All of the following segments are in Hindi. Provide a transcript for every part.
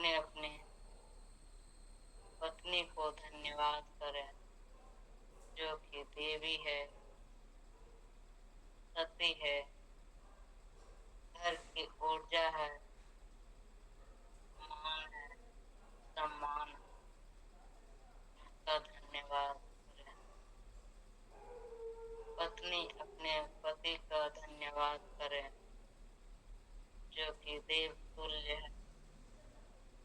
अपने अपने पत्नी को धन्यवाद करें, जो कि देवी है, सती है, घर की ऊर्जा है, मान है, सम्मान है, उसका धन्यवाद करें। पत्नी अपने पति का धन्यवाद करें, जो कि देव तुल्य है,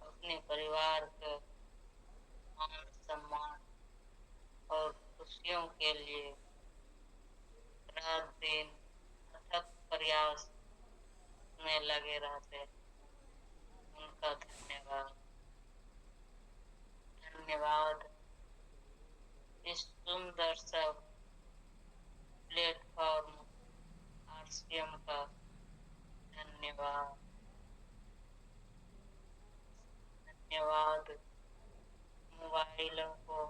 अपने परिवार का मान सम्मान और खुशियों के लिए रात दिन अथक प्रयास में लगे रहते, उनका धन्यवाद। धन्यवाद इस सुंदर सा प्लेटफॉर्म आरसीएम का धन्यवाद। धन्यवाद मोबाइलों को,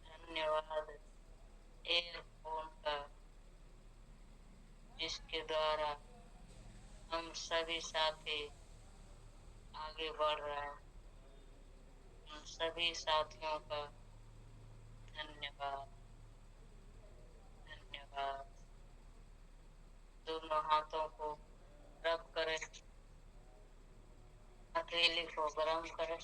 धन्यवाद एयरफोन का, जिसके द्वारा हम सभी साथी आगे बढ़ रहे हैं। उन सभी साथियों का धन्यवाद। धन्यवाद। दोनों हाथों को रब करें, हथेली को गरम करें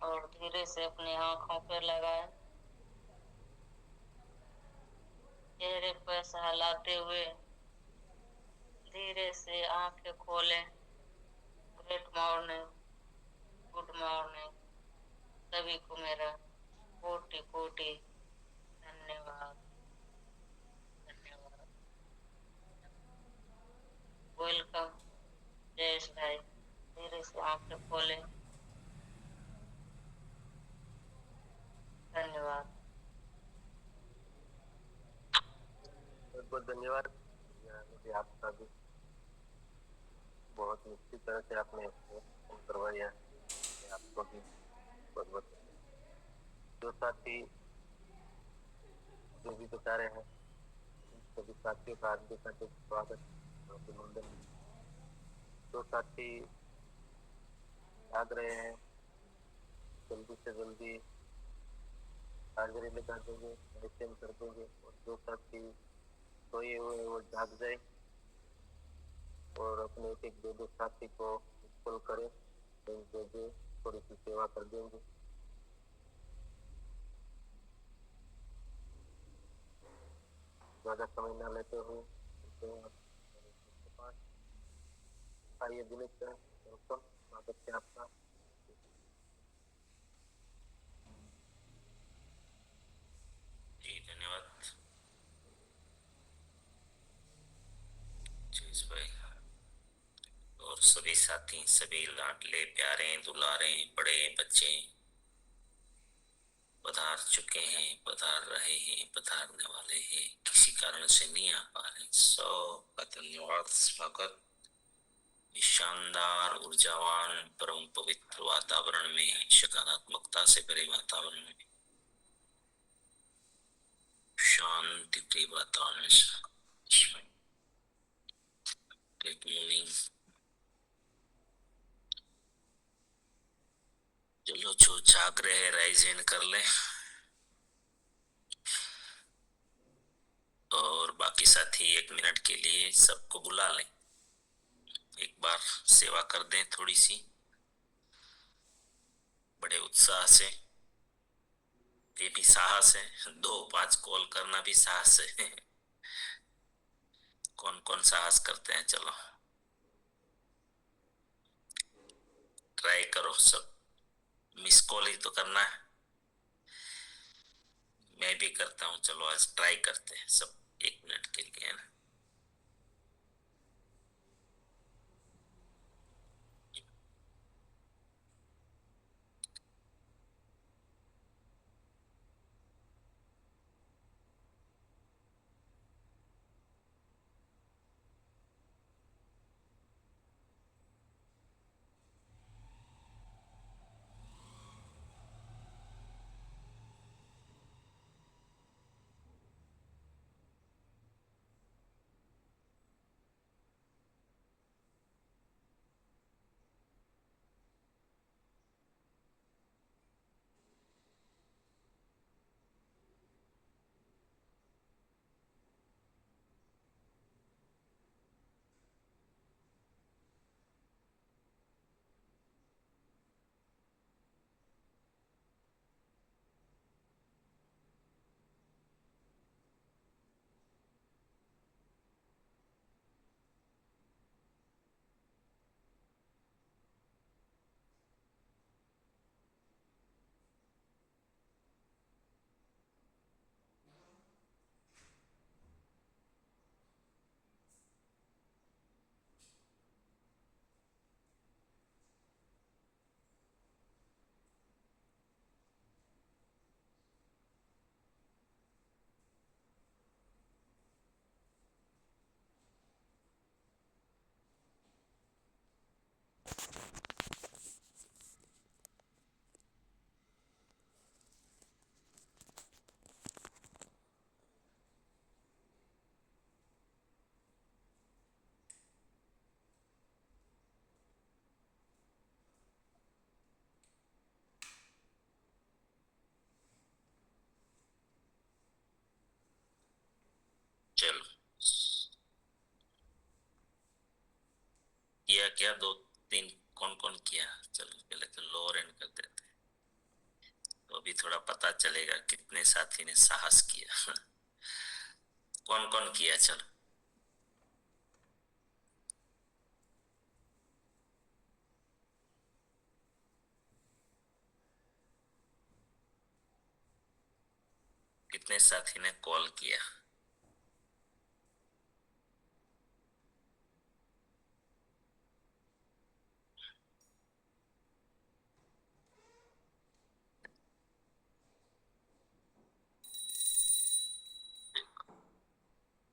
और धीरे से अपनी आंखों पर लगाएं। चेहरे पर सहलाते हुए धीरे से आंखें खोलें। Great morning, good morning. सभी को मेरा कोटि कोटि धन्यवाद। धन्यवाद। वेलकम जयेश भाई, धीरे से आंखें खोलें। धन्यवाद। बहुत बहुत धन्यवाद। मुझे आपका भी बहुत निश्चित तरह से आपने करवाया, आपको भी बहुत बहुत। जो साथी जो भी बता रहे हैं, सभी साथियों का हार्दिक हार्दिक स्वागत और अभिनंदन। जो साथी भाग रहे हैं, जल्दी से जल्दी हाजिरी लगा देंगे, निश्चय कर देंगे। और जो साथी सोए हुए वो जाग जाए और अपने एक एक दो दो साथी को कॉल करें, थोड़ी सी सेवा कर देंगे। ज्यादा समय न लेते हुए आइए दिनेश सर, वेलकम, स्वागत है आपका। जी धन्यवाद जयेश भाई और सभी साथी, सभी लाडले प्यारे दुलारे बड़े बच्चे पधार चुके हैं, पधार रहे हैं, पधारने वाले हैं, किसी कारण से नहीं आ पा रहे, सबका धन्यवाद। स्वागत इस शानदार ऊर्जावान परम पवित्र वातावरण में, सकारात्मकता से भरे वातावरण में, शांति प्रिय वातावरण में। Good morning. चलो जो जाग रहे राइज इन कर ले और बाकी साथी 1 मिनट के लिए सबको बुला लें, एक बार सेवा कर दें थोड़ी सी बड़े उत्साह से। ये भी साहस है, 2-5 कॉल करना भी साहस है। कौन कौन साहस करते हैं? चलो ट्राई करो, सब मिस कॉल ही तो करना है। मैं भी करता हूँ, चलो आज ट्राई करते हैं सब 1 मिनट के लिए, है ना। किया क्या? 2-3 कौन कौन किया? चलो पहले तो लोअर एंड कर देते हैं, तो अभी थोड़ा पता चलेगा कितने साथी ने साहस किया। कौन कौन किया? चलो कितने साथी ने कॉल किया?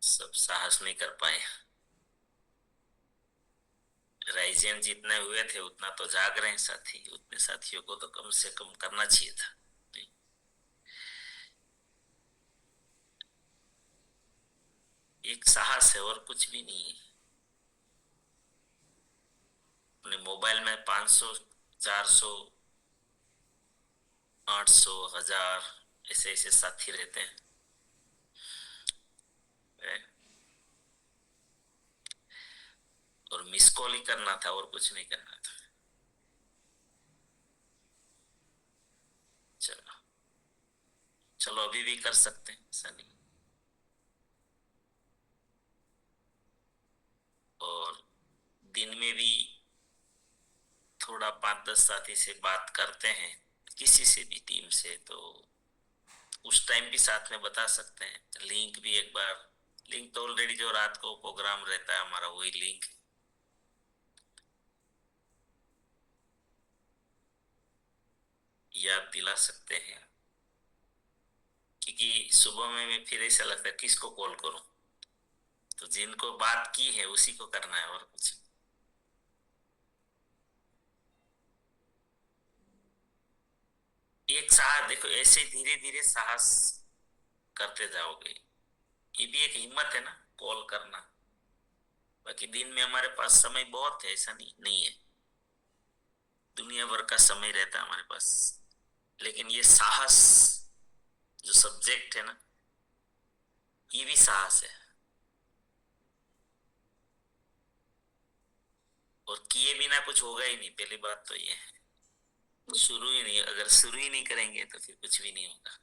सब साहस नहीं कर पाए। राइजियन जितने हुए थे उतना तो जाग रहे हैं साथी, उतने साथियों को तो कम से कम करना चाहिए था। एक साहस है और कुछ भी नहीं है। अपने मोबाइल में 500, 400, 800, 1000 ऐसे ऐसे साथी रहते हैं। और मिस कॉल ही करना था और कुछ नहीं करना था। चलो चलो अभी भी कर सकते हैं, ऐसा नहीं। और दिन में भी थोड़ा 5-10 साथी से बात करते हैं, किसी से भी टीम से, तो उस टाइम भी साथ में बता सकते हैं। लिंक भी एक बार, लिंक तो ऑलरेडी जो रात को प्रोग्राम रहता है हमारा वही लिंक याद दिला सकते हैं। क्योंकि सुबह में भी फिर ऐसा लगता है किसको कॉल करूं, तो जिनको बात की है उसी को करना है और कुछ। एक साहस देखो, ऐसे धीरे धीरे साहस करते जाओगे, ये भी एक हिम्मत है ना, कॉल करना। बाकी दिन में हमारे पास समय बहुत है, ऐसा नहीं है, दुनिया भर का समय रहता है हमारे पास। लेकिन ये साहस जो सब्जेक्ट है ना, ये भी साहस है। और किए बिना कुछ होगा ही नहीं, पहली बात तो ये है। शुरू ही नहीं, अगर शुरू ही नहीं करेंगे तो फिर कुछ भी नहीं होगा।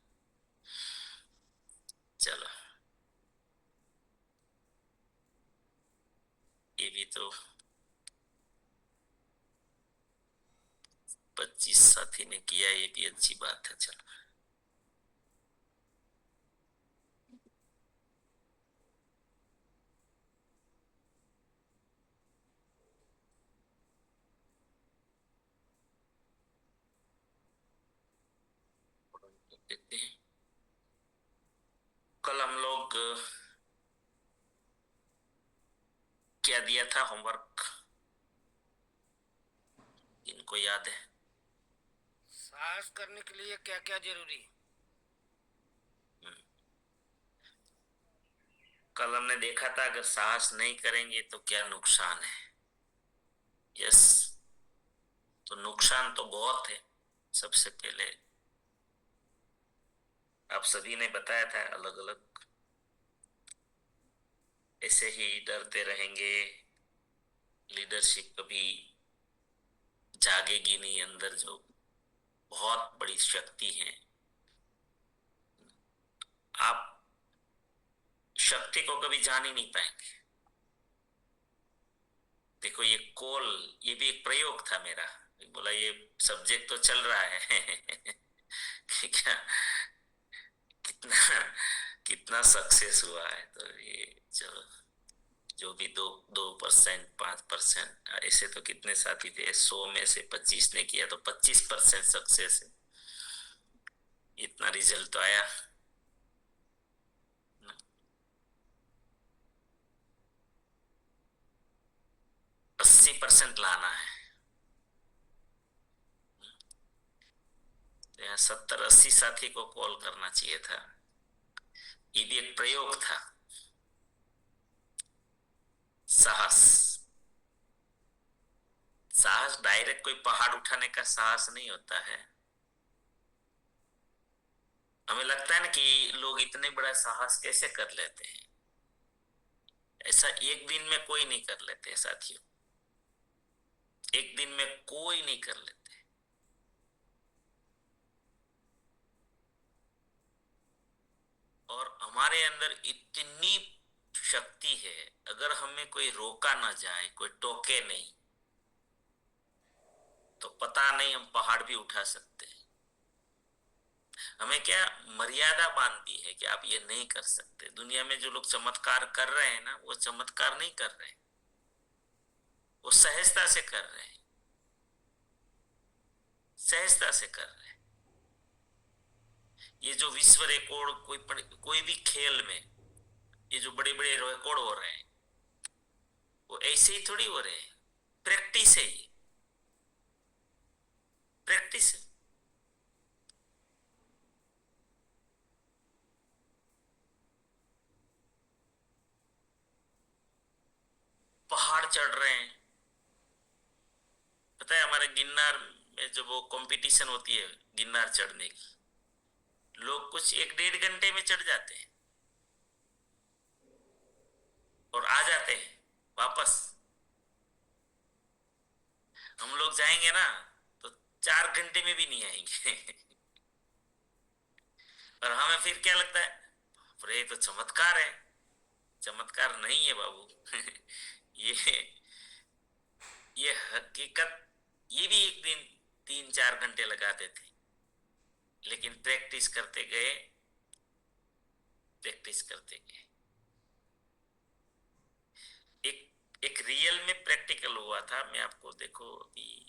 चलो ये भी तो 25 साथी ने किया, ये भी अच्छी बात है। चलो देखते हैं। कल हम लोग क्या दिया था होमवर्क, इनको याद है? साहस करने के लिए क्या क्या जरूरी है? कल हमने देखा था अगर साहस नहीं करेंगे तो क्या नुकसान है। यस, तो नुकसान तो बहुत है। सबसे पहले आप सभी ने बताया था अलग अलग, ऐसे ही डरते रहेंगे, लीडरशिप कभी जागेगी नहीं अंदर, जो बहुत बड़ी शक्ति है। आप शक्ति को कभी जान ही नहीं पाएंगे। देखो ये कॉल, ये भी एक प्रयोग था मेरा। बोला ये सब्जेक्ट तो चल रहा है। क्या कितना कितना सक्सेस हुआ है, तो ये चलो जो भी 2% 5%, ऐसे तो कितने साथी थे, 100 में से 25 ने किया तो 25% सक्सेस है। इतना रिजल्ट तो आया। 80% लाना है। तो यहाँ 70-80 साथी को कॉल करना चाहिए था। ये भी एक प्रयोग था। साहस, साहस डायरेक्ट कोई पहाड़ उठाने का साहस नहीं होता है। हमें लगता है ना कि लोग इतने बड़ा साहस कैसे कर लेते हैं, ऐसा एक दिन में कोई नहीं कर लेते साथियों। एक दिन में कोई नहीं कर लेते। और हमारे अंदर इतनी शक्ति है, अगर हमें कोई रोका ना जाए, कोई टोके नहीं, तो पता नहीं हम पहाड़ भी उठा सकते हैं। हमें क्या मर्यादा बांधती है कि आप ये नहीं कर सकते। दुनिया में जो लोग चमत्कार कर रहे हैं ना, वो चमत्कार नहीं कर रहे हैं, वो सहजता से कर रहे हैं, सहजता से कर रहे हैं। ये जो विश्व रिकॉर्ड कोई भी खेल में ये जो बड़े बड़े रिकॉर्ड हो रहे हैं, वो ऐसे ही थोड़ी हो रहे हैं, प्रैक्टिस है, ये प्रैक्टिस है। पहाड़ चढ़ रहे हैं। पता है हमारे गिन्नार में जो वो कंपटीशन होती है गिन्नार चढ़ने की, लोग कुछ 1-1.5 घंटे में चढ़ जाते हैं और आ जाते हैं वापस। हम लोग जाएंगे ना तो 4 घंटे में भी नहीं आएंगे। और हमें फिर क्या लगता है, अरे तो चमत्कार है। चमत्कार नहीं है बाबू। ये हकीकत। ये भी एक दिन 3-4 घंटे लगाते थे, लेकिन प्रैक्टिस करते गए, प्रैक्टिस करते गए। एक रियल में प्रैक्टिकल हुआ था। मैं आपको देखो अभी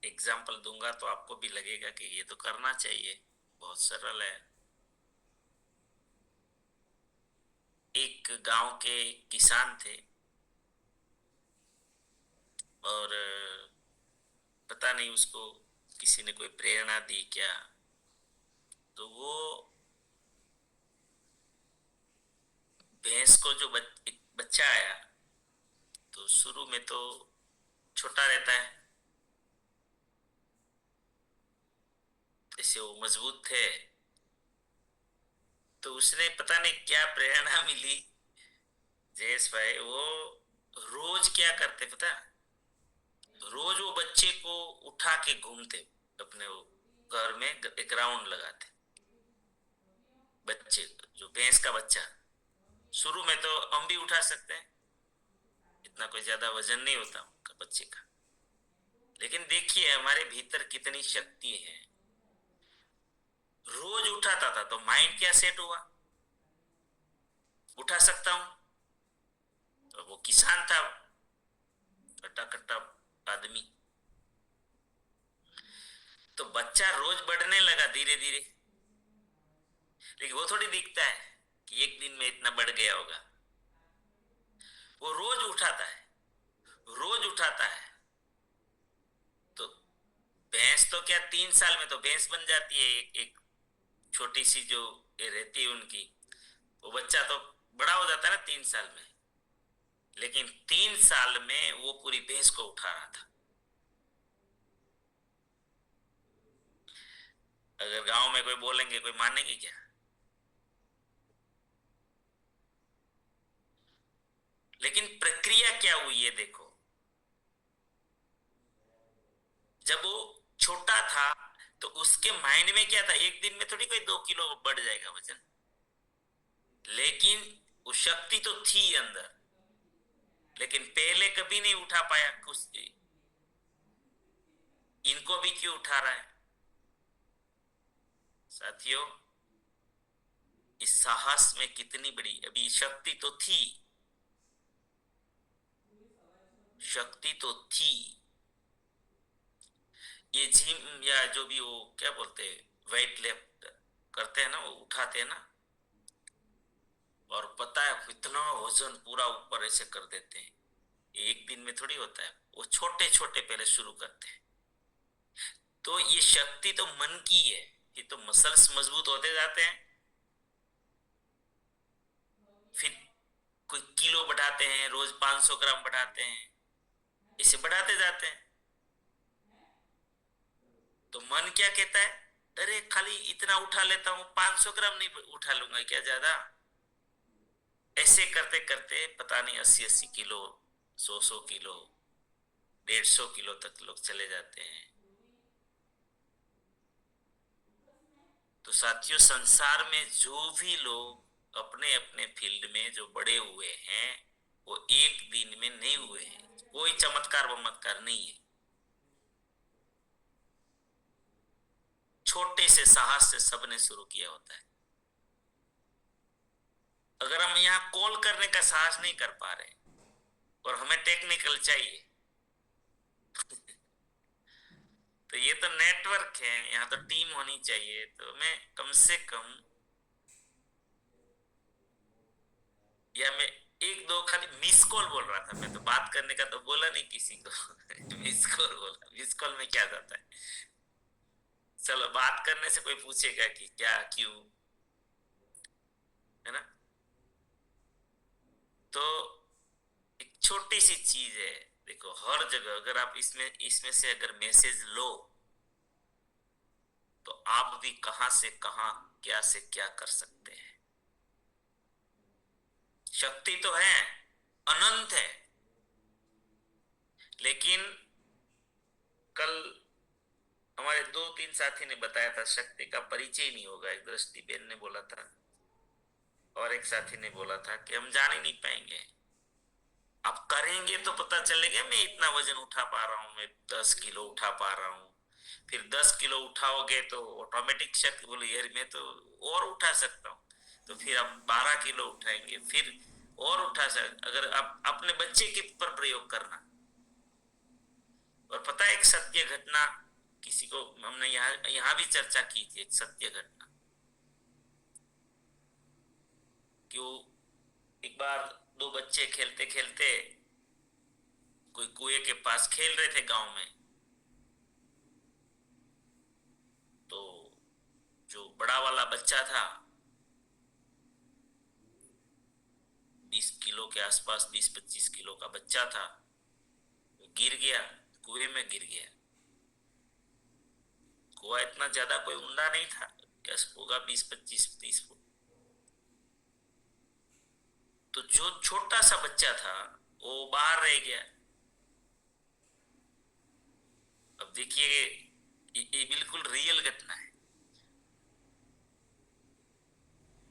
एग्जाम्पल दूंगा तो आपको भी लगेगा कि ये तो करना चाहिए, बहुत सरल है। एक गांव के किसान थे और पता नहीं उसको किसी ने कोई प्रेरणा दी क्या, तो वो भैंस को जो बच्चा आया, तो शुरू में तो छोटा रहता है, जैसे वो मजबूत थे, तो उसने पता नहीं क्या प्रेरणा मिली जयेश भाई, वो रोज क्या करते पता, रोज वो बच्चे को उठा के घूमते अपने वो घर में, एक राउंड लगाते। बच्चे जो भैंस का बच्चा, शुरू में तो हम भी उठा सकते हैं, इतना कोई ज्यादा वजन नहीं होता उनका बच्चे का, लेकिन देखिए हमारे भीतर कितनी शक्ति है। रोज उठाता था तो माइंड क्या सेट हुआ, उठा सकता हूं। तो वो किसान था, कट्टा कट्टा आदमी, तो बच्चा रोज बढ़ने लगा धीरे धीरे। लेकिन वो थोड़ी दिखता है कि एक दिन में इतना बढ़ गया होगा। वो रोज उठाता है, रोज उठाता है। तो भैंस तो क्या 3 साल में तो भैंस बन जाती है, एक छोटी सी जो ये रहती है उनकी, वो बच्चा तो बड़ा हो जाता है ना 3 साल में। लेकिन 3 साल में वो पूरी भैंस को उठा रहा था। अगर गांव में कोई बोलेंगे कोई मानेंगे क्या? लेकिन प्रक्रिया क्या हुई है देखो। जब वो छोटा था तो उसके माइंड में क्या था, एक दिन में थोड़ी कोई 2 किलो बढ़ जाएगा वजन, लेकिन वो शक्ति तो थी अंदर। लेकिन पहले कभी नहीं उठा पाया कुछ, इनको भी क्यों उठा रहा है साथियों? इस साहस में कितनी बड़ी अभी शक्ति तो थी, शक्ति तो थी। ये जिम या जो भी वो क्या बोलते हैं वेट लिफ्ट करते हैं ना, वो उठाते हैं ना, और पता है इतना वजन पूरा ऊपर ऐसे कर देते हैं, एक दिन में थोड़ी होता है। वो छोटे छोटे पहले शुरू करते हैं। तो ये शक्ति तो मन की है, ये तो मसल्स मजबूत होते जाते हैं, फिर कोई किलो बढ़ाते हैं, रोज 500 ग्राम बढ़ाते हैं, इसे बढ़ाते जाते हैं। तो मन क्या कहता है, अरे खाली इतना उठा लेता हूं, 500 ग्राम नहीं उठा लूंगा क्या ज्यादा। ऐसे करते करते पता नहीं 80-80 किलो, 100-100 किलो 150 किलो तक लोग चले जाते हैं। तो साथियों, संसार में जो भी लोग अपने अपने फील्ड में जो बड़े हुए हैं वो एक दिन में नहीं हुए हैं। कोई चमत्कार वमत्कार नहीं है। छोटे से साहस से सबने शुरू किया होता है। अगर हम यहाँ कॉल करने का साहस नहीं कर पा रहे और हमें टेक्निकल चाहिए तो ये तो नेटवर्क है, यहाँ तो टीम होनी चाहिए। तो मैं कम से कम या मैं एक दो खाली मिस कॉल बोल रहा था। मैं तो बात करने का तो बोला नहीं किसी को मिस कॉल बोला। मिस कॉल में क्या जाता है? चलो, बात करने से कोई पूछेगा कि क्या, क्यों, है ना? तो एक छोटी सी चीज है। देखो, हर जगह अगर आप इसमें से अगर मैसेज लो तो आप भी कहां से कहां, क्या से क्या कर सकते हैं। शक्ति तो है, अनंत है। लेकिन कल हमारे 2-3 साथी ने बताया था, शक्ति का परिचय ही नहीं होगा। एक दृष्टि बेन ने बोला था और एक साथी ने बोला था कि हम जान ही नहीं पाएंगे। अब करेंगे तो पता चलेगा। मैं इतना वजन उठा पा रहा हूं, मैं 10 किलो उठा पा रहा हूं। फिर 10 किलो उठाओगे तो ऑटोमेटिक शक्ति, बोले यार मैं तो और उठा सकता हूँ। तो फिर आप 12 किलो उठाएंगे, फिर और उठा सकते। अगर आप अपने बच्चे के पर प्रयोग करना। और पता है, एक सत्य घटना, किसी को हमने यहाँ भी चर्चा की थी। एक सत्य घटना कि एक बार 2 बच्चे खेलते खेलते कोई कुएं के पास खेल रहे थे गांव में। तो जो बड़ा वाला बच्चा था, 20 किलो के आसपास, 20-25 किलो का बच्चा था, गिर गया, कुएं में गिर गया। कुआं इतना ज्यादा कोई ऊंडा नहीं था, कैसे होगा 20-25-30 फुट। तो जो छोटा सा बच्चा था वो बाहर रह गया। अब देखिए, ये बिल्कुल रियल घटना है।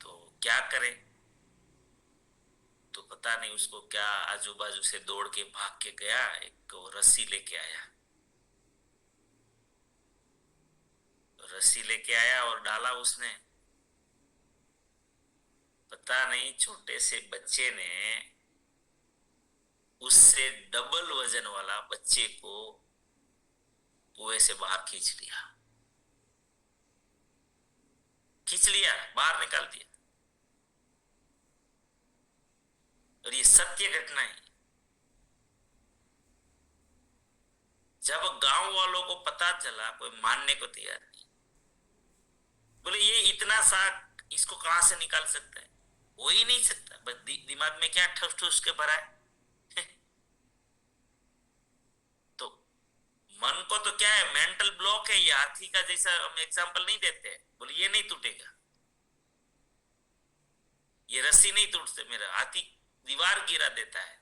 तो क्या करे? तो पता नहीं उसको क्या, आजू बाजू से दौड़ के भाग के गया, एक रस्सी लेके आया। रस्सी लेके आया और डाला उसने। पता नहीं छोटे से बच्चे ने उससे डबल वजन वाला बच्चे को कुएं से बाहर खींच लिया। बाहर निकाल दिया। और ये सत्य घटना है। जब गांव वालों को पता चला, कोई मानने को तैयार नहीं। बोले ये इतना सा, इसको कहां से निकाल सकता है? हो ही नहीं सकता। बस दिमाग में क्या ठूस ठूस के भरा है तो मन को तो क्या है, मेंटल ब्लॉक है। ये हाथी का जैसा हम एग्जांपल नहीं देते। बोले ये नहीं टूटेगा, ये रस्सी नहीं टूटते, मेरा हाथी दीवार गिरा देता है।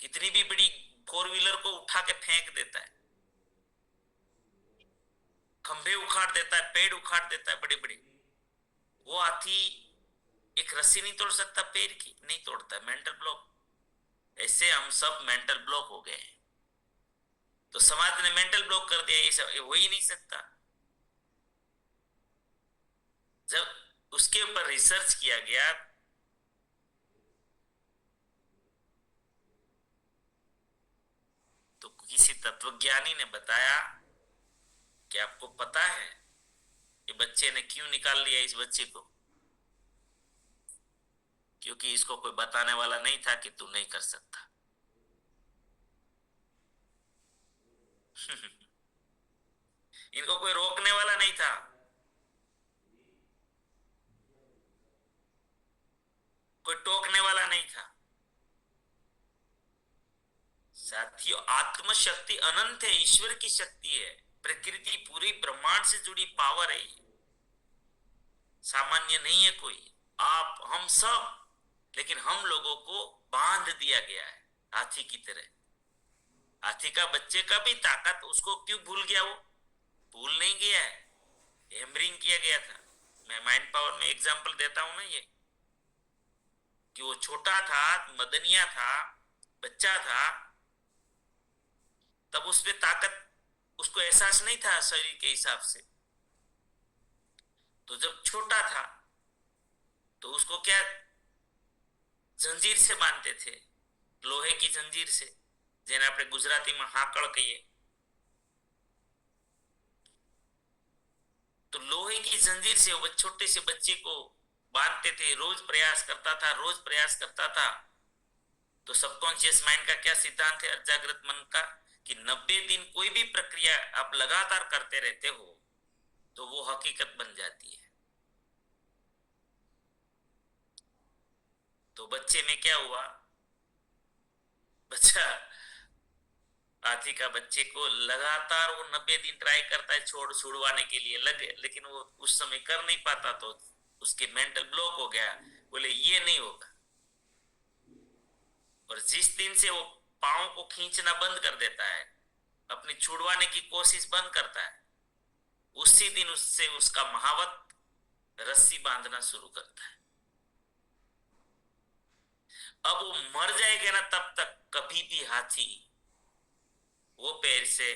कितनी भी बड़ी 4 व्हीलर को उठा के फेंक देता है, खंभे उखाड़ देता है, पेड़ उखाड़ देता है बड़े बड़े। वो हाथी एक रस्सी नहीं तोड़ सकता, पेड़ की नहीं तोड़ता। Mental block. ऐसे हम सब मेंटल ब्लॉक हो गए हैं। तो समाज ने मेंटल ब्लॉक कर दिया, ये हो ही नहीं सकता। जब उसके ऊपर रिसर्च किया गया तो किसी तत्वज्ञानी ने बताया कि आपको पता है कि बच्चे ने क्यों निकाल लिया इस बच्चे को? क्योंकि इसको कोई बताने वाला नहीं था कि तू नहीं कर सकता। इनको कोई रोकने वाला नहीं था। कोई टोकने वाला नहीं था। साथियों, आत्मशक्ति अनंत है, ईश्वर की शक्ति है। प्रकृति पूरी ब्रह्मांड से जुड़ी पावर है। सामान्य नहीं है कोई। आप, हम सब। लेकिन हम लोगों को बांध दिया गया है। हाथी की तरह। हाथी का बच्चे का भी ताकत उसको क्यों भूल गया? वो भूल नहीं गया है, हैमरिंग किया गया था। मैं माइंड पावर में एग्जांपल देता हूं ना, ये कि वो छोटा था, मदनिया था, बच्चा था, तब उस पे ताकत उसको एहसास नहीं था शरीर के हिसाब से। तो जब छोटा था तो उसको क्या जंजीर से बांधते थे, लोहे की जंजीर से, जेने આપણે ગુજરાતીમાં હાકળ કહીએ। तो लोहे की जंजीर से वो छोटे से बच्चे को बांधते थे, रोज प्रयास करता था, रोज प्रयास करता था। तो सबकॉन्शियस माइंड का क्या सिद्धांत है, अजागृत मन का, कि 90 दिन कोई भी प्रक्रिया आप लगातार करते रहते हो तो वो हकीकत बन जाती है। तो बच्चे में क्या हुआ, बच्चा हाथी का बच्चे को लगातार वो 90 दिन ट्राई करता है छुड़वाने के लिए लगे, लेकिन वो उस समय कर नहीं पाता, तो उसके मेंटल ब्लॉक हो गया, बोले ये नहीं होगा। और जिस दिन से वो पाँव को खींचना बंद कर देता है, अपनी छुड़वाने की कोशिश बंद करता है, उसी दिन उससे उसका महावत रस्सी बांधना शुरू करता है। अब वो मर जाएगा ना, तब तक कभी भी हाथी वो पैर से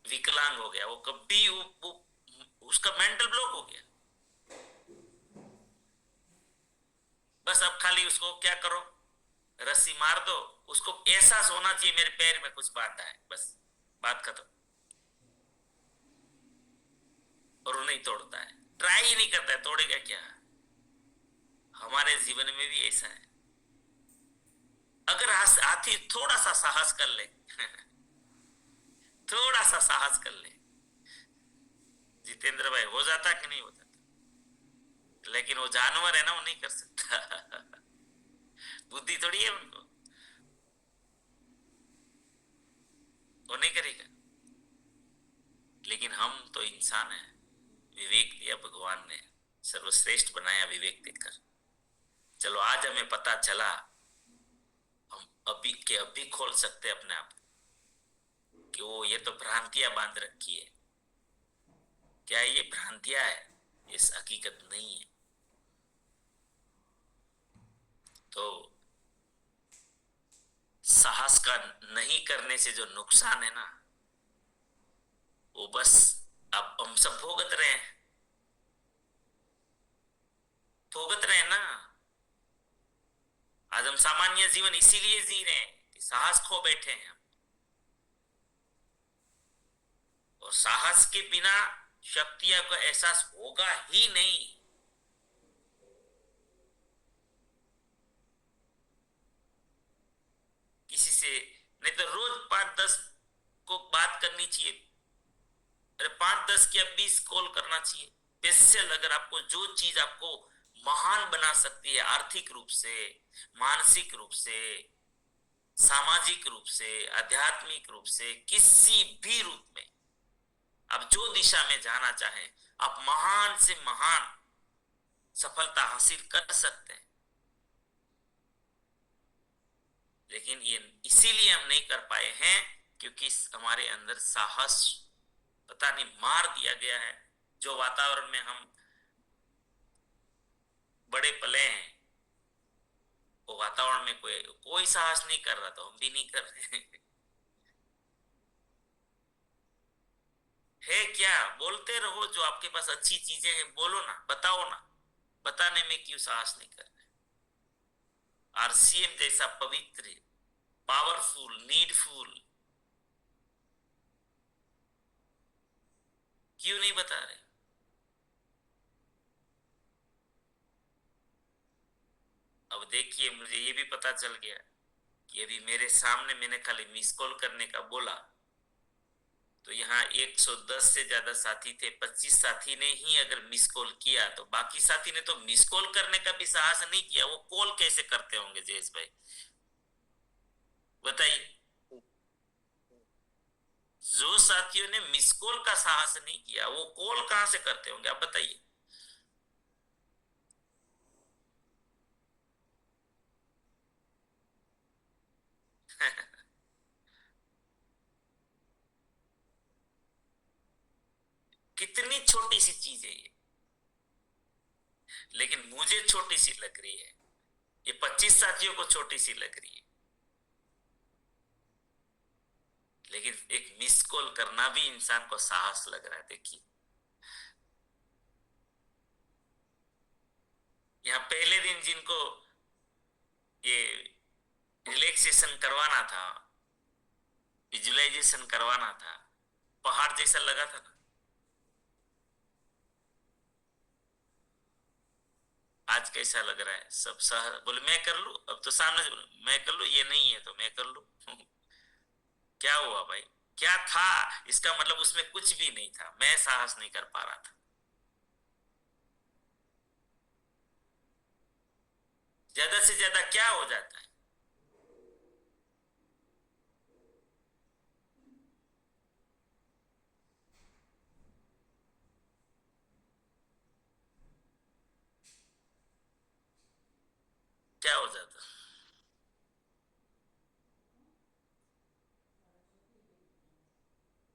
विकलांग हो गया, वो कभी वो उसका मेंटल ब्लॉक हो गया। बस अब खाली उसको क्या करो, रस्सी मार दो, उसको एहसास होना चाहिए मेरे पैर में कुछ बांधा है, बस बात खत्म। और वो नहीं तोड़ता है, ट्राई ही नहीं करता है, तोड़ेगा क्या? हमारे जीवन में भी ऐसा है। अगर हाथी थोड़ा सा साहस कर ले थोड़ा सा साहस कर ले, जितेंद्र भाई, हो जाता कि नहीं हो जाता? लेकिन वो जानवर है ना, वो नहीं कर सकता बुद्धि थोड़ी है उनको, वो नहीं करेगा। लेकिन हम तो इंसान है, विवेक दिया भगवान ने, सर्वश्रेष्ठ बनाया विवेक देकर। चलो आज हमें पता चला, हम अभी के अभी खोल सकते अपने आप कि वो ये तो भ्रांतियां बांध रखी है। क्या ये भ्रांतियां है, ये हकीकत नहीं है। तो साहस का नहीं करने से जो नुकसान है ना, वो बस अब हम सब भोगत रहे हैं, भोगत रहे हैं ना। आज हम सामान्य जीवन इसीलिए जी रहे हैं कि साहस खो बैठे हैं हम। और साहस के बिना शक्तियां का एहसास होगा ही नहीं। किसी से नहीं तो रोज 5-10 को बात करनी चाहिए, अरे 5-10 क्या 20 कॉल करना चाहिए। स्पेशल अगर आपको जो चीज आपको महान बना सकती है, आर्थिक रूप से, मानसिक रूप से, सामाजिक रूप से, आध्यात्मिक रूप से, किसी भी रूप में आप जो दिशा में जाना चाहें, आप महान से महान सफलता हासिल कर सकते हैं। लेकिन ये इसीलिए हम नहीं कर पाए हैं क्योंकि हमारे अंदर साहस पता नहीं मार दिया गया है। जो वातावरण में हम बड़े पले हैं, वो वातावरण में कोई साहस नहीं कर रहा, तो हम भी नहीं कर रहे हैं। है क्या, बोलते रहो, जो आपके पास अच्छी चीजें हैं बोलो ना, बताओ ना, बताने में क्यों साहस नहीं कर रहे? आरसीएम जैसा पवित्र, पावरफुल, नीडफुल, क्यों नहीं बता रहे? अब देखिए, मुझे ये भी पता चल गया कि अभी मेरे सामने मैंने खाली मिस कॉल करने का बोला, तो यहाँ 110 से ज्यादा साथी थे, 25 साथी ने ही अगर मिस कॉल किया, तो बाकी साथी ने तो मिस कॉल करने का भी साहस नहीं किया। वो कॉल कैसे करते होंगे जयेश भाई, बताइए। जो साथियों ने मिस कॉल का साहस नहीं किया, वो कॉल कहां से करते होंगे, आप बताइए। कितनी छोटी सी चीज है ये, लेकिन मुझे छोटी सी लग रही है, ये 25 साथियों को छोटी सी लग रही है, लेकिन एक मिस कॉल करना भी इंसान को साहस लग रहा है। देखिए यहाँ पहले दिन जिनको ये रिलैक्सेशन करवाना था, विजुअलाइजेशन करवाना था, पहाड़ जैसा लगा था ना, आज कैसा लग रहा है? सब सह बोले मैं कर लूं, अब तो सामने से बोले मैं कर लूं, ये नहीं है तो मैं कर लूं। क्या हुआ भाई? क्या था? इसका मतलब उसमें कुछ भी नहीं था, मैं साहस नहीं कर पा रहा था। ज्यादा से ज्यादा क्या हो जाता है? क्या हो जाता?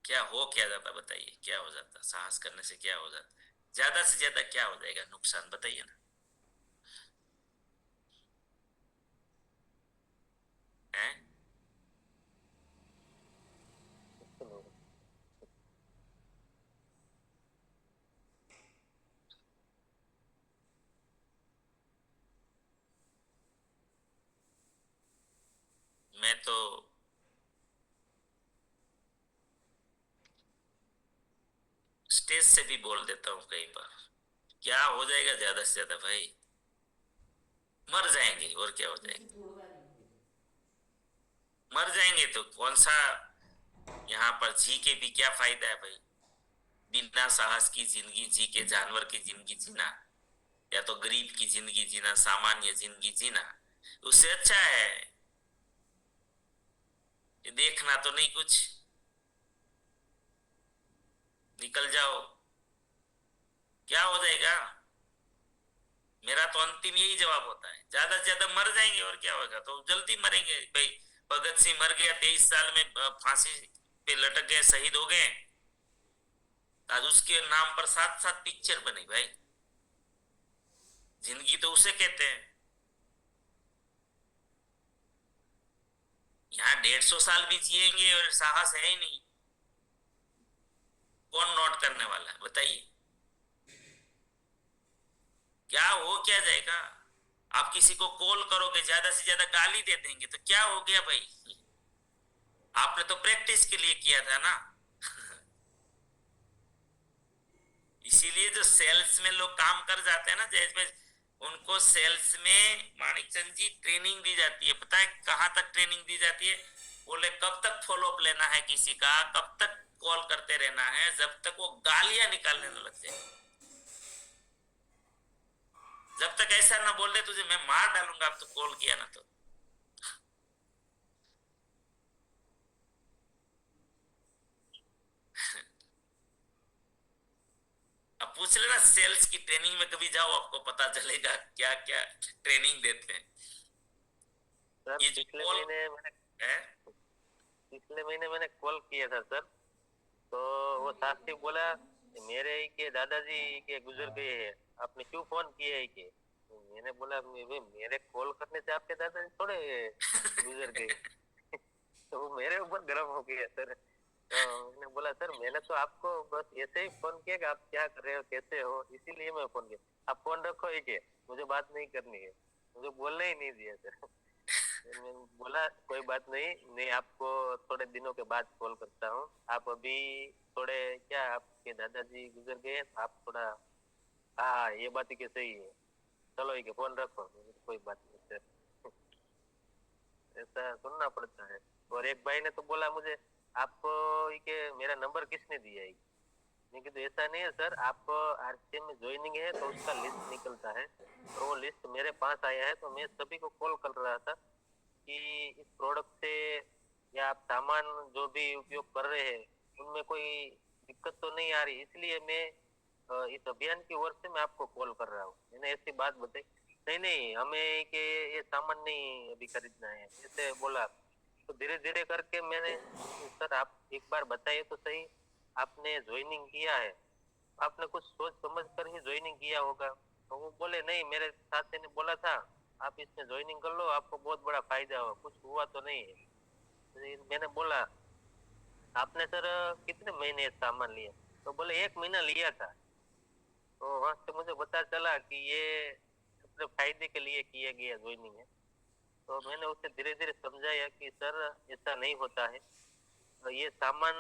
क्या हो क्या जाता? बताइए क्या हो जाता? साहस करने से क्या हो जाता? ज्यादा से ज्यादा क्या हो जाएगा नुकसान? बताइए ना। है? मैं तो स्टेज से भी बोल देता हूँ कई बार, क्या हो जाएगा ज्यादा से ज्यादा भाई? मर जाएंगे और क्या हो जाएगा? मर जाएंगे तो कौन सा, यहाँ पर जी के भी क्या फायदा है भाई? बिना साहस की जिंदगी जी के जानवर की जिंदगी जीना, या तो गरीब की जिंदगी जीना, सामान्य जिंदगी जीना, उससे अच्छा है ये देखना तो नहीं कुछ, निकल जाओ, क्या हो जाएगा? मेरा तो अंतिम यही जवाब होता है, ज्यादा से ज्यादा मर जाएंगे और क्या होगा, तो जल्दी मरेंगे भाई। भगत सिंह मर गया 23 साल में, फांसी पे लटक गए, शहीद हो गए, आज उसके नाम पर 7-7 पिक्चर बने भाई। जिंदगी तो उसे कहते हैं। यहाँ 150 साल भी जिएंगे और साहस है ही नहीं, कौन नोट करने वाला है बताइए? क्या हो क्या जाएगा? आप किसी को कॉल करोगे, ज्यादा से ज्यादा गाली दे देंगे, तो क्या हो गया भाई? आपने तो प्रैक्टिस के लिए किया था ना। इसीलिए जो सेल्स में लोग काम कर जाते हैं ना जयेश भाई, उनको सेल्स में माणिकचंद जी ट्रेनिंग दी जाती है। पता है कहां तक ट्रेनिंग दी जाती है? बोले कब तक फॉलो अप लेना है किसी का, कब तक कॉल करते रहना है, जब तक वो गालियां निकालने न लग जाए। जब तक ऐसा ना बोल दे तुझे मैं मार डालूंगा, अब तो कॉल किया ना तो। अब पूछ लेना सेल्स की ट्रेनिंग में कभी जाओ, आपको पता चलेगा क्या क्या ट्रेनिंग देते हैं। सर ये जो कॉल है, पिछले महीने मैंने कॉल किया था सर, तो वो साथी बोला मेरे ही के दादाजी के गुजर गए हैं, आपने क्यों फोन किया है के? तो मैंने बोला मेरे कॉल करने से आपके दादाजी थोड़े गुजर गए। तो वो मेरे ऊपर गर्म हो गया सर। तो मैंने बोला सर मैंने तो आपको बस ऐसे ही फोन किया कि आप क्या कर रहे हो, कैसे हो, इसीलिए मैं फोन किया। आप फोन रखो ही के, मुझे बात नहीं करनी है, मुझे बोलने ही नहीं दिया सर। मैंने बोला कोई बात नहीं, मैं आपको थोड़े दिनों के बाद कॉल करता हूँ, आप अभी थोड़े क्या आपके दादाजी गुजर गए हैं, आप थोड़ा, हाँ ये बात ही सही है, चलो ये फोन रखो। कोई बात नहीं सर। ऐसा सुनना पड़ता है। और एक भाई ने तो बोला मुझे आपको ये मेरा नंबर किसने दिया है? मैं तो ऐसा नहीं है सर, आप आरसीएम में ज्वाइनिंग है तो उसका लिस्ट निकलता है, और वो लिस्ट मेरे पास आया है, तो मैं सभी को कॉल कर रहा था कि इस प्रोडक्ट से या आप सामान जो भी उपयोग कर रहे हैं उनमें कोई दिक्कत तो नहीं आ रही, इसलिए मैं इस अभियान की ओर से मैं आपको कॉल कर रहा हूँ। मैंने ऐसी बात बताई। नहीं नहीं हमें के ये सामान नहीं अभी खरीदना है, ऐसे बोला। तो धीरे धीरे करके मैंने, सर आप एक बार बताइए तो सही, आपने ज्वाइनिंग किया है आपने कुछ सोच समझ कर ही ज्वाइनिंग किया होगा। तो वो बोले नहीं, मेरे साथी ने बोला था आप इसमें ज्वाइनिंग कर लो, आपको बहुत बड़ा फायदा होगा। कुछ हुआ तो नहीं है। तो मैंने बोला आपने सर कितने महीने सामान लिया? तो बोले 1 महीना लिया था। तो वहां से मुझे पता चला कि ये अपने फायदे के लिए किया गया ज्वाइनिंग है। तो मैंने उसे धीरे धीरे समझाया कि सर ऐसा नहीं होता है। तो ये सामान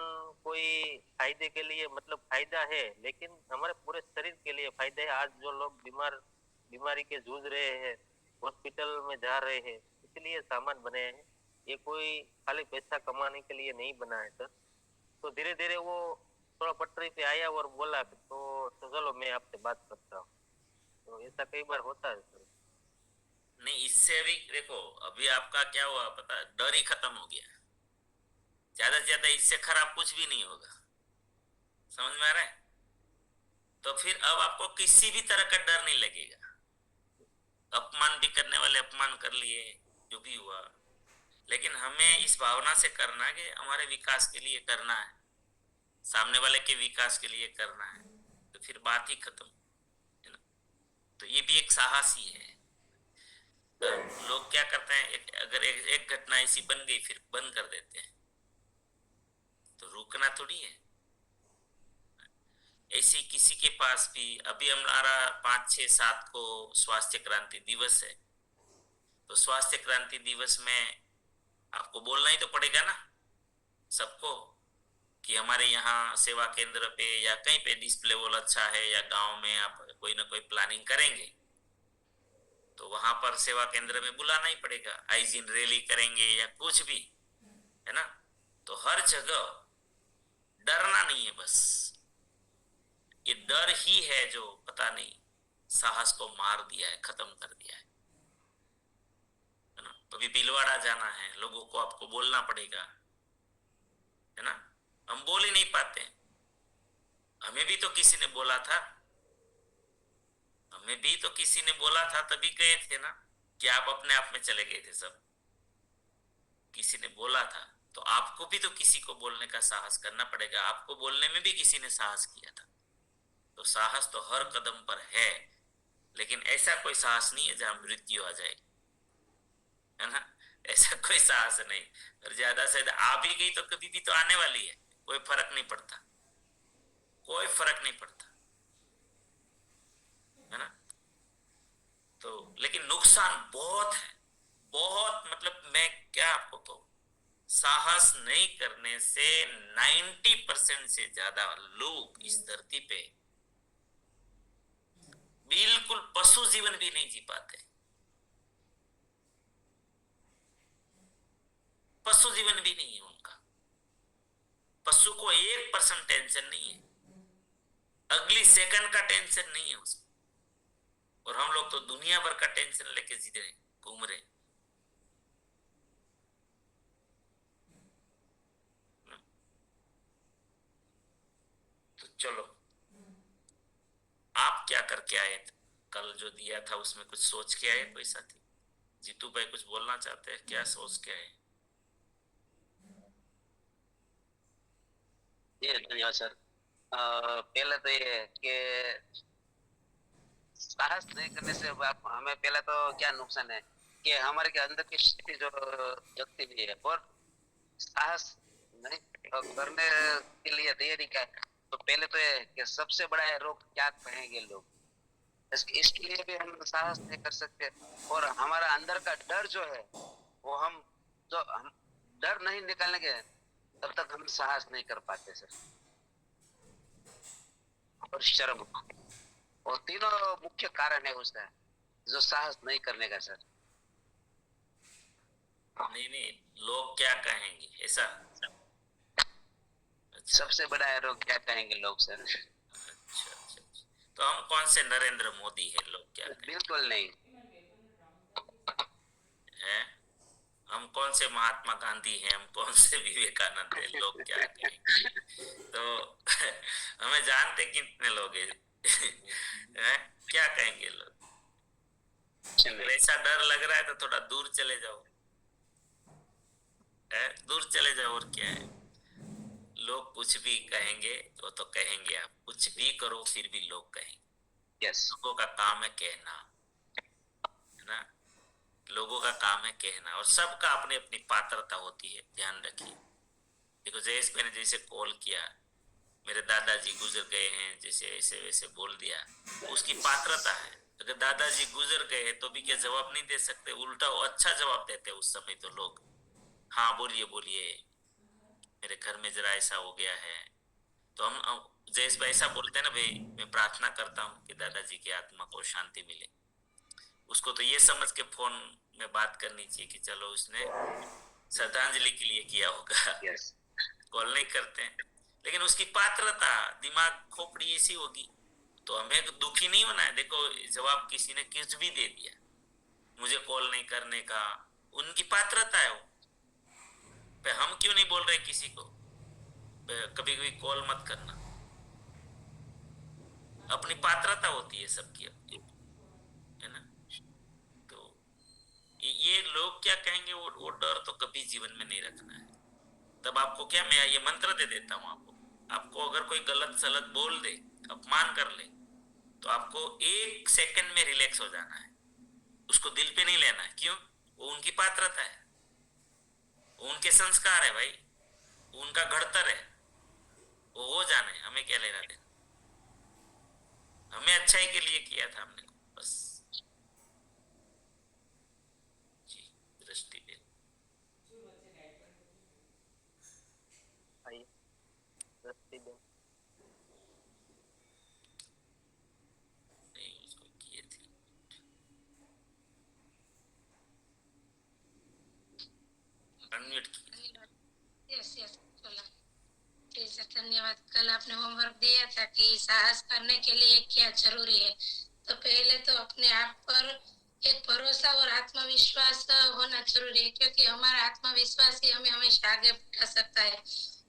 कोई फायदे के लिए मतलब फायदा है, लेकिन हमारे पूरे शरीर के लिए फायदा है। आज जो लोग बीमारी के जूझ रहे हैं, हॉस्पिटल में जा रहे हैं, इसलिए सामान बने हैं। ये कोई खाली पैसा कमाने के लिए नहीं बना है सर। तो धीरे धीरे वो थोड़ा पटरी पे आया और बोला कि तो चलो मैं आपसे बात करता हूँ। तो ऐसा कई बार होता है सर। नहीं, इससे अभी देखो, अभी आपका क्या हुआ पता है, डर ही खत्म हो गया। ज्यादा से ज्यादा इससे खराब कुछ भी नहीं होगा। समझ में आ रहा है? तो फिर अब आपको किसी भी तरह का डर नहीं लगेगा। अपमान भी करने वाले अपमान कर लिए, जो भी हुआ, लेकिन हमें इस भावना से करना है कि हमारे विकास के लिए करना है, सामने वाले के विकास के लिए करना है। तो फिर बात ही खत्म, है ना? तो ये भी एक साहस ही है। लोग क्या करते हैं, अगर एक घटना ऐसी बन गई फिर बंद कर देते हैं। तो रुकना थोड़ी है। ऐसे किसी के पास भी अभी हमारा 5, 6, 7 को स्वास्थ्य क्रांति दिवस है। तो स्वास्थ्य क्रांति दिवस में आपको बोलना ही तो पड़ेगा ना सबको, कि हमारे यहाँ सेवा केंद्र पे या कहीं पे डिस्प्ले वॉल अच्छा है, या गांव में आप कोई ना कोई प्लानिंग करेंगे तो वहां पर सेवा केंद्र में बुलाना ही पड़ेगा। हाइजीन रैली करेंगे या कुछ भी, है ना? तो हर जगह डरना नहीं है बस। ये डर ही है जो पता नहीं साहस को मार दिया है, खत्म कर दिया है ना? अभी भीलवाड़ा जाना है, लोगों को आपको बोलना पड़ेगा, है ना? हम बोल ही नहीं पाते। हमें भी तो किसी ने बोला था, हमें भी तो किसी ने बोला था, तभी गए थे ना। कि आप अपने आप में चले गए थे सब? किसी ने बोला था तो आपको भी तो किसी को बोलने का साहस करना पड़ेगा। आपको बोलने में भी किसी ने साहस किया था। तो साहस तो हर कदम पर है, लेकिन ऐसा कोई साहस नहीं है जहां मृत्यु आ जाए, है ना? ऐसा कोई साहस नहीं। और ज्यादा से ज्यादा आ भी गई तो कभी भी तो आने वाली है, कोई फर्क नहीं पड़ता, कोई फर्क नहीं पड़ता, है ना? तो लेकिन नुकसान बहुत है, बहुत। मतलब मैं क्या आपको कहूं, साहस नहीं करने से 90% से ज्यादा लोग इस धरती पे बिल्कुल पशु जीवन भी नहीं जी पाते। पशु जीवन भी नहीं है उनका। पशु को 1% टेंशन नहीं है, अगली सेकंड का टेंशन नहीं है उसको। और हम लोग तो दुनिया भर का टेंशन लेके जी रहे, घूम रहे। तो चलो, आप क्या करके आए? कल जो दिया था उसमें कुछ सोच के आए कोई साथी? जीतू भाई कुछ बोलना चाहते हैं? क्या सोच के आए? ये धन्यवाद सर। पहले तो ये कि साहस नहीं करने से हमें पहले तो क्या नुकसान है कि हमारे के अंदर की शक्ति जो जगती नहीं है, और साहस नहीं करने के लिए तैयारी क्या है। तो पहले तो ये कि सबसे बड़ा है रोग क्या कहेंगे लोग, इसके लिए भी हम साहस नहीं कर सकते। और हमारा अंदर का डर जो है वो हम डर नहीं निकालेंगे तब तक हम साहस नहीं कर पाते सर। और शर्म, और तीनों मुख्य कारण है उसका जो साहस नहीं करने का सर। नहीं नहीं, लोग क्या कहेंगे ऐसा? अच्छा सबसे बड़ा है रोग क्या कहेंगे लोग सर। अच्छा अच्छा। तो हम कौन से नरेंद्र मोदी है, लोग क्या कहेंगे? बिल्कुल नहीं। हैं? हम कौन से महात्मा गांधी हैं, हम कौन से विवेकानंद हैं, लोग क्या कहेंगे? तो हमें जानते कितने लोग हैं? क्या कहेंगे लोग? अगर ऐसा डर लग रहा है तो थोड़ा दूर चले जाओ, दूर चले जाओ, और क्या है। लोग कुछ भी कहेंगे वो तो कहेंगे, आप कुछ भी करो फिर भी लोग कहेंगे। यस, लोगों का काम है कहना, है ना। लोगों का काम है कहना, और सबका अपनी अपनी पात्रता होती है, ध्यान रखिए। देखो जयेश मैंने जैसे कॉल किया, मेरे दादाजी गुजर गए हैं, जैसे ऐसे वैसे बोल दिया, उसकी पात्रता है। अगर दादाजी गुजर गए तो भी क्या जवाब नहीं दे सकते? उल्टा वो अच्छा जवाब देते उस समय तो लोग, हाँ बोलिए बोलिए, मेरे घर में जरा ऐसा हो गया है। तो हम जयेश भाई ऐसा बोलते हैं ना, भाई मैं प्रार्थना करता हूँ कि दादाजी की आत्मा को शांति मिले। उसको तो ये समझ के फोन में बात करनी चाहिए कि चलो उसने श्रद्धांजलि के लिए किया होगा। यस, कॉल नहीं करते हैं, लेकिन उसकी पात्रता, दिमाग खोपड़ी ऐसी होगी, तो हमें दुखी नहीं होना है। देखो जवाब किसी ने कुछ भी दे दिया, मुझे कॉल नहीं करने का, उनकी पात्रता है वो। पे हम क्यों नहीं बोल रहे किसी को कभी कभी कॉल मत करना? अपनी पात्रता होती है सबकी अपनी, है ना। तो ये लोग क्या कहेंगे, वो डर तो कभी जीवन में नहीं रखना है। तब आपको क्या, मैं ये मंत्र दे देता हूँ आपको, आपको अगर कोई गलत सलत बोल दे, अपमान कर ले, तो आपको 1 सेकंड में रिलैक्स हो जाना है, उसको दिल पे नहीं लेना है। क्यों? वो उनकी पात्रता है, वो उनके संस्कार है भाई, वो उनका घड़तर है, वो हो जाने, हमें क्या लेना देना। हमें अच्छाई के लिए किया था हमने, बस। जी, दृष्टि दे। आइए दृष्टि दें। नहीं उसको किए थे, अनम्यूट किए। यस यस, चलो ठीक है, धन्यवाद। कल आपने होमवर्क दिया था कि साहस करने के लिए क्या जरूरी है, तो पहले तो अपने आप पर एक भरोसा और आत्मविश्वास होना जरूरी है, क्योंकि हमारा आत्मविश्वास ही हमें हमेशा आगे बढ़ा सकता है।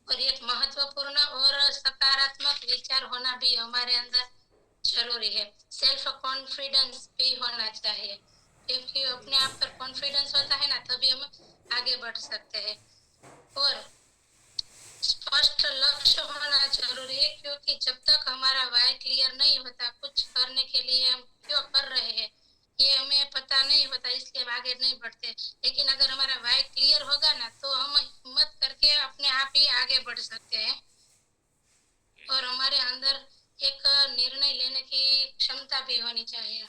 और एक महत्वपूर्ण और सकारात्मक विचार होना भी हमारे अंदर जरूरी है। सेल्फ कॉन्फिडेंस भी होना चाहिए, क्योंकि अपने आप पर कॉन्फिडेंस होता है ना, तभी हम आगे बढ़ सकते हैं। और स्पष्ट लक्ष्य होना जरूरी है, क्योंकि जब तक हमारा वाई क्लियर नहीं होता, कुछ करने के लिए हम क्यों कर रहे हैं ये हमें पता नहीं होता, इसलिए हम आगे नहीं बढ़ते। लेकिन अगर हमारा वाई क्लियर होगा ना, तो हम हिम्मत करके अपने आप ही आगे बढ़ सकते हैं। और हमारे अंदर एक निर्णय लेने की क्षमता भी होनी चाहिए।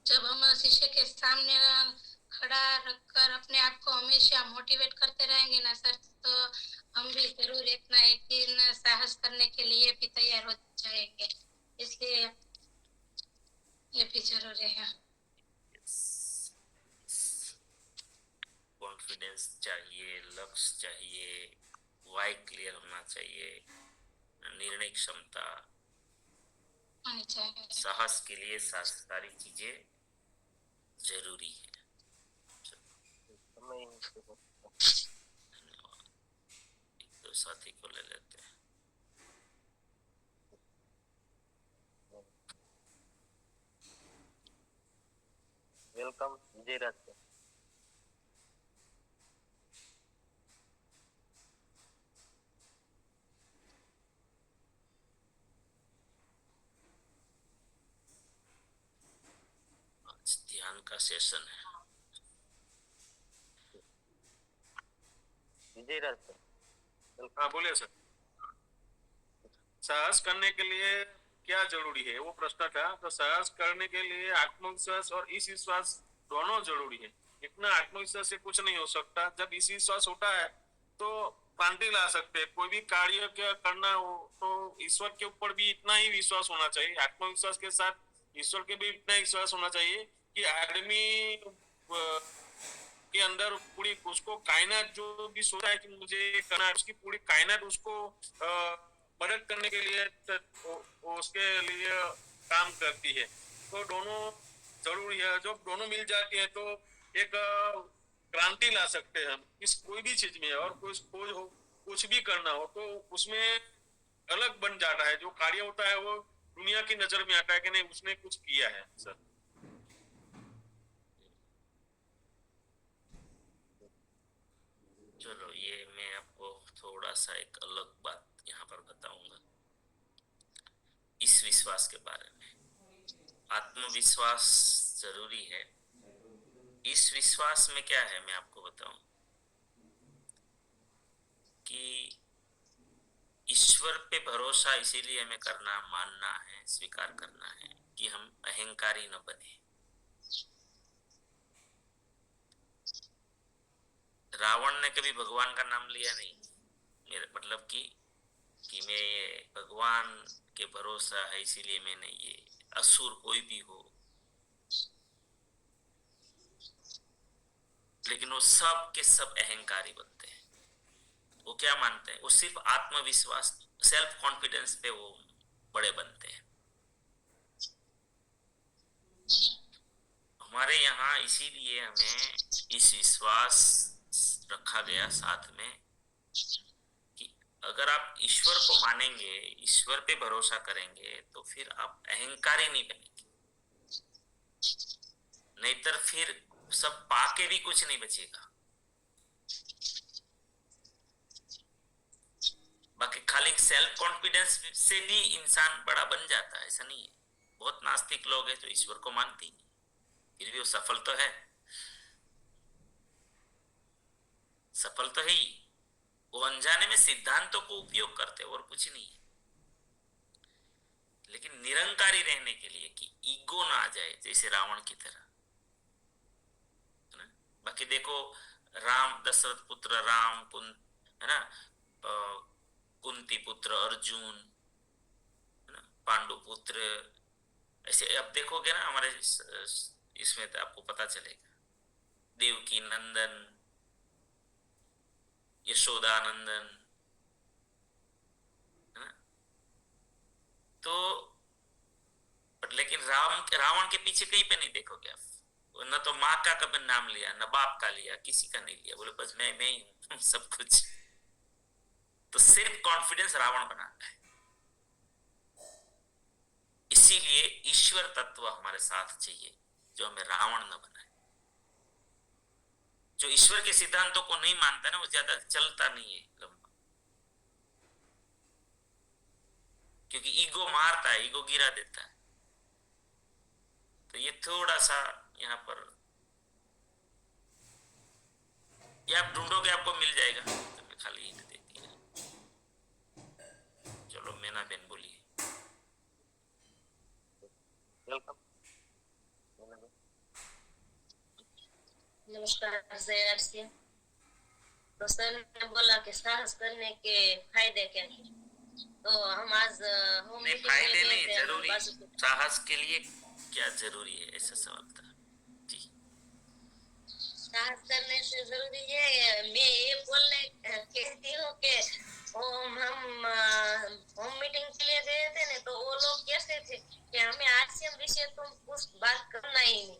जब हम शीशे के सामने खड़ा रखकर अपने आप को हमेशा मोटिवेट करते रहेंगे ना सर, तो हम भी जरूर एक ना एक दिन साहस करने के लिए भी तैयार हो जाएंगे। इसलिए ये भी जरूरी है। कॉन्फिडेंस चाहिए, लक्ष्य चाहिए, वाई क्लियर होना चाहिए, निर्णय क्षमता होनी चाहिए। साहस के लिए सारी चीजें जरूरी है। समय धन्यवाद। एक दो साथी को ले लेते हैं। वेलकम विजय राज सर। आज ध्यान का सेशन है। विजय राज सर, हाँ बोलिए सर। साहस करने के लिए क्या जरूरी है, वो प्रश्न था। तो साहस करने के लिए आत्मविश्वास और इस विश्वास दोनों जरूरी है। इतना आत्मविश्वास से कुछ नहीं हो सकता। जब इस विश्वास होता है तो क्रांति ला सकते हैं। कोई भी कार्य क्या करना हो तो ईश्वर के ऊपर भी इतना ही विश्वास होना चाहिए। आत्मविश्वास के साथ ईश्वर के भी इतना विश्वास होना चाहिए कि आदमी के अंदर पूरी उसको कायनात जो भी सोचा है कि मुझे करना है, उसकी पूरी कायनात उसको मदद करने के लिए उसके लिए काम करती है। तो दोनों जरूरी है। जब दोनों मिल जाती है तो एक क्रांति ला सकते हैं हम इस कोई भी चीज में। और कुछ भी करना हो तो उसमें अलग बन जाता है। जो कार्य होता है वो दुनिया की नजर में आता है कि नहीं उसने कुछ किया है। सर चलो ये मैं आपको थोड़ा सा एक अलग बात यहाँ पर बताऊंगा इस विश्वास के बारे में। आत्मविश्वास जरूरी है। इस विश्वास में क्या है मैं आपको बताऊं कि ईश्वर पे भरोसा इसीलिए हमें करना, मानना है, स्वीकार करना है कि हम अहंकारी न बने। रावण ने कभी भगवान का नाम लिया नहीं, मेरा मतलब कि मैं ये भगवान के भरोसा है इसीलिए मैंने ये, असुर कोई भी हो, लेकिन वो सब के सब अहंकारी बनते हैं। वो क्या मानते हैं? वो सिर्फ आत्मविश्वास, सेल्फ कॉन्फिडेंस पे वो बड़े बनते हैं। हमारे यहाँ इसीलिए हमें इस विश्वास रखा गया साथ में कि अगर आप ईश्वर को मानेंगे, ईश्वर पे भरोसा करेंगे, तो फिर आप अहंकारी नहीं बनेंगे। नहींतर फिर सब पाके भी कुछ नहीं बचेगा। बाकी खाली सेल्फ कॉन्फिडेंस से भी इंसान बड़ा बन जाता है, ऐसा नहीं है। बहुत नास्तिक लोग हैं जो ईश्वर को मानते ही नहीं, फिर भी वो सफल तो है, सफल तो है ही। वो अनजाने में सिद्धांतों को उपयोग करते और कुछ नहीं है। लेकिन निरंकारी रहने के लिए कि ईगो ना आ जाए जैसे रावण की तरह, है ना। बाकी देखो राम, दशरथ पुत्र राम, है ना, कुंती पुत्र अर्जुन, है ना, पांडु पुत्र, ऐसे अब देखोगे ना हमारे इसमें तो आपको पता चलेगा। देवकी नंदन, यशोदानंदन, है ना। तो लेकिन रावण के पीछे कहीं पे नहीं देखोगे आप, न तो माँ का कभी नाम लिया, न बाप का लिया, किसी का नहीं लिया, बोले बस मैं ही हूं सब कुछ। तो सिर्फ कॉन्फिडेंस रावण बनाता है। इसीलिए ईश्वर तत्व हमारे साथ चाहिए जो हमें रावण न बनाए। जो ईश्वर के सिद्धांतों को नहीं मानता ना, वो ज्यादा चलता नहीं है लंबा, क्योंकि ईगो मारता है, ईगो गिरा देता है। तो ये थोड़ा सा यहाँ पर, ये आप ढूंढोगे आपको मिल जाएगा। तो मैं खाली हिंट दे दिया। चलो मैना बेन बोलिए। वेलकम। नमस्कार सर जी। तो सर ने बोला कि साहस करने के फायदे क्या हैं? तो हम आज होम नहीं, मीटिंग फायदे में नहीं, गए थे, जरूरी साहस के लिए क्या जरूरी है, ऐसा सवाल था जी। साहस करने से जरूरी है, मैं ये बोलने कहती हूँ कि हम होम मीटिंग के लिए गए थे ना, तो वो लोग कैसे थे कि हमें आरसीएम विषय तुम कुछ बात करना ही नहीं,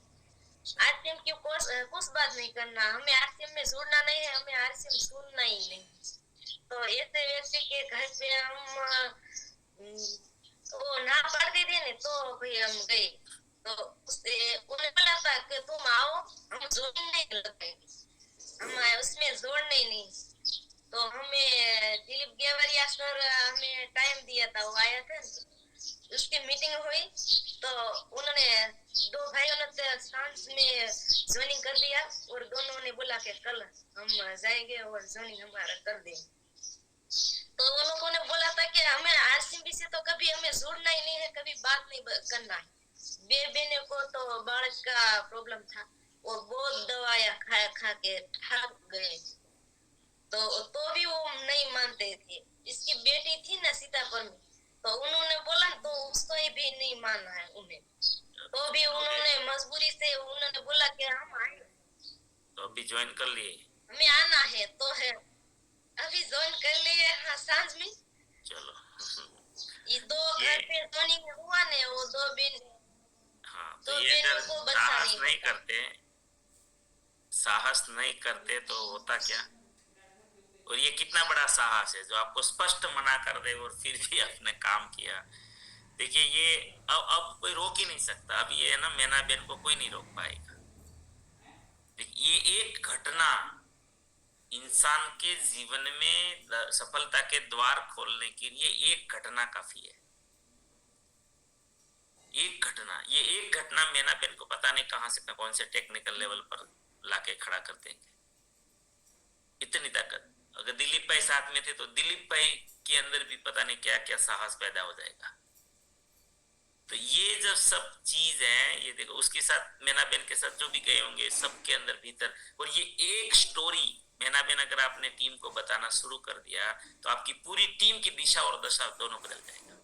आरसीएम की कुछ बात नहीं करना, हमें आरसीएम में जुड़ना नहीं है, हमें आरसीएम सुनना ही नहीं। तो ऐसे व्यक्ति के घर पे हम वो ना पढ़ते थे ना, तो भाई हम गए। तो उससे उन्हें बोला था कि तुम आओ, हम जोड़ने लगाएंगे, हम उसमें जोड़ने नहीं। तो हमें दिलीप गेवरिया सर हमें टाइम दिया था, वो आया था, उसकी मीटिंग हुई। तो उन्होंने दो भाइयों ने सांस में ज्वाइनिंग कर दिया और दोनों ने बोला कि कल हम जाएंगे और ज्वाइनिंग हमारा कर देंगे। तो उन लोगों ने बोला था कि हमें आरसीबी से तो कभी हमें जुड़ना ही नहीं है, कभी बात नहीं करना है। बेने को तो बालक का प्रॉब्लम था, वो बहुत दवाइयां खा के थक गए। तो भी वो नहीं मानते थे। इसकी बेटी थी ना सीतापुर में, तो उन्होंने बोला तो उसको भी नहीं माना है उन्हें। तो भी उन्होंने मजबूरी से उन्होंने बोला कि हम आए। तो अभी ज्वाइन कर लिए? हमें आना है तो है, अभी ज्वाइन कर लिए। हाँ, सांझ में। चलो ये दो घर पे ज्वाइनिंग हुआ ने, वो दो दिन। हाँ, तो ये अगर साहस नहीं करते तो होता क्या? और ये कितना बड़ा साहस है जो आपको स्पष्ट मना कर दे और फिर भी आपने काम किया। देखिए ये अब कोई रोक ही नहीं सकता। अब ये है ना, मैना बेन को कोई नहीं रोक पाएगा। ये एक घटना इंसान के जीवन में सफलता के द्वार खोलने के लिए एक घटना काफी है। एक घटना, ये एक घटना मीना बहन को पता नहीं कहां से कौन से टेक्निकल लेवल पर लाके खड़ा कर देंगे। इतनी ताकत। अगर दिलीप भाई साथ में थे तो दिलीप भाई के अंदर भी पता नहीं क्या क्या साहस पैदा हो जाएगा। तो ये जो सब चीज है, ये देखो उसके साथ मीना बहन के साथ जो भी गए होंगे सबके अंदर भीतर, और ये एक स्टोरी मीना बहन अगर आपने टीम को बताना शुरू कर दिया तो आपकी पूरी टीम की दिशा और दशा दोनों बदल जाएगा,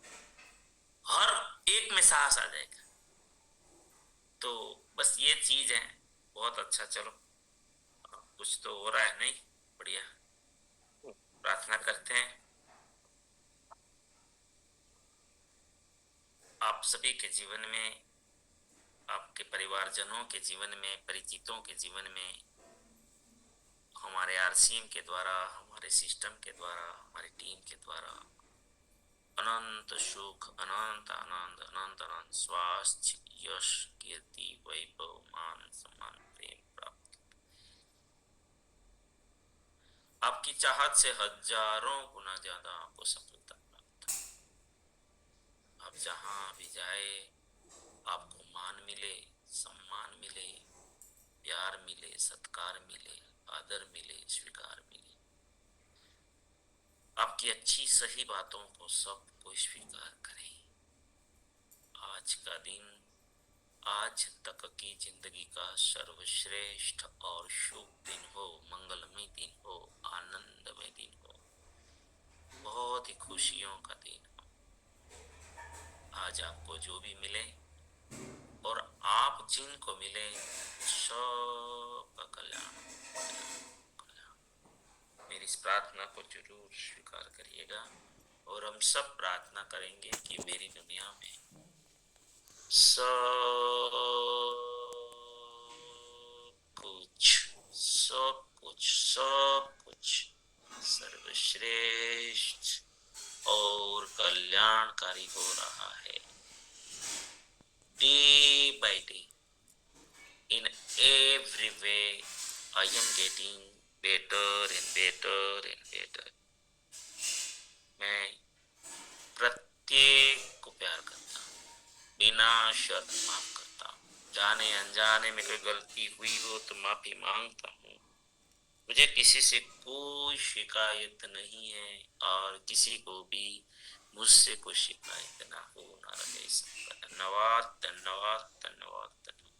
हर एक में साहस आ जाएगा। तो बस ये चीज है। बहुत अच्छा, चलो कुछ तो हो रहा है, नहीं बढ़िया। प्रार्थना करते हैं आप सभी के जीवन में, आपके परिवारजनों के जीवन में, परिचितों के जीवन में, हमारे आरसीएम के द्वारा, हमारे सिस्टम के द्वारा, हमारी टीम के द्वारा अनंत सुख, अनंत आनंद, अनंत अनंत स्वास्थ्य, यश, कीर्ति, वैभव, मान सम्मान, प्रेम प्राप्त। आपकी चाहत से हजारों गुना ज्यादा आपको सफलता प्राप्त। आप जहां भी जाए आपको मान मिले, सम्मान मिले, प्यार मिले, सत्कार मिले, आदर मिले, स्वीकार मिले। आपकी अच्छी सही बातों को सबको स्वीकार करें। आज का दिन, आज तक की जिंदगी का सर्वश्रेष्ठ और शुभ दिन हो, मंगलमय दिन हो, आनंदमय दिन हो, बहुत ही खुशियों का दिन हो। आज आपको जो भी मिले और आप जिनको मिले सबका कल्याण। मेरी इस प्रार्थना को जरूर स्वीकार करिएगा और हम सब प्रार्थना करेंगे कि मेरी दुनिया में सब कुछ सर्वश्रेष्ठ और कल्याणकारी हो रहा है। Day by day, in every way, I am getting better and better and better. मैं प्रत्येक को प्यार करता हूँ, बिना शर्त माफ करता हूँ। जाने अनजाने में कोई गलती हुई हो तो माफी मांगता हूँ। मुझे किसी से कोई शिकायत नहीं है और किसी को भी मुझसे कोई शिकायत ना हो, ना रहे। सबका धन्यवाद, धन्यवाद, धन्यवाद, धन्यवाद।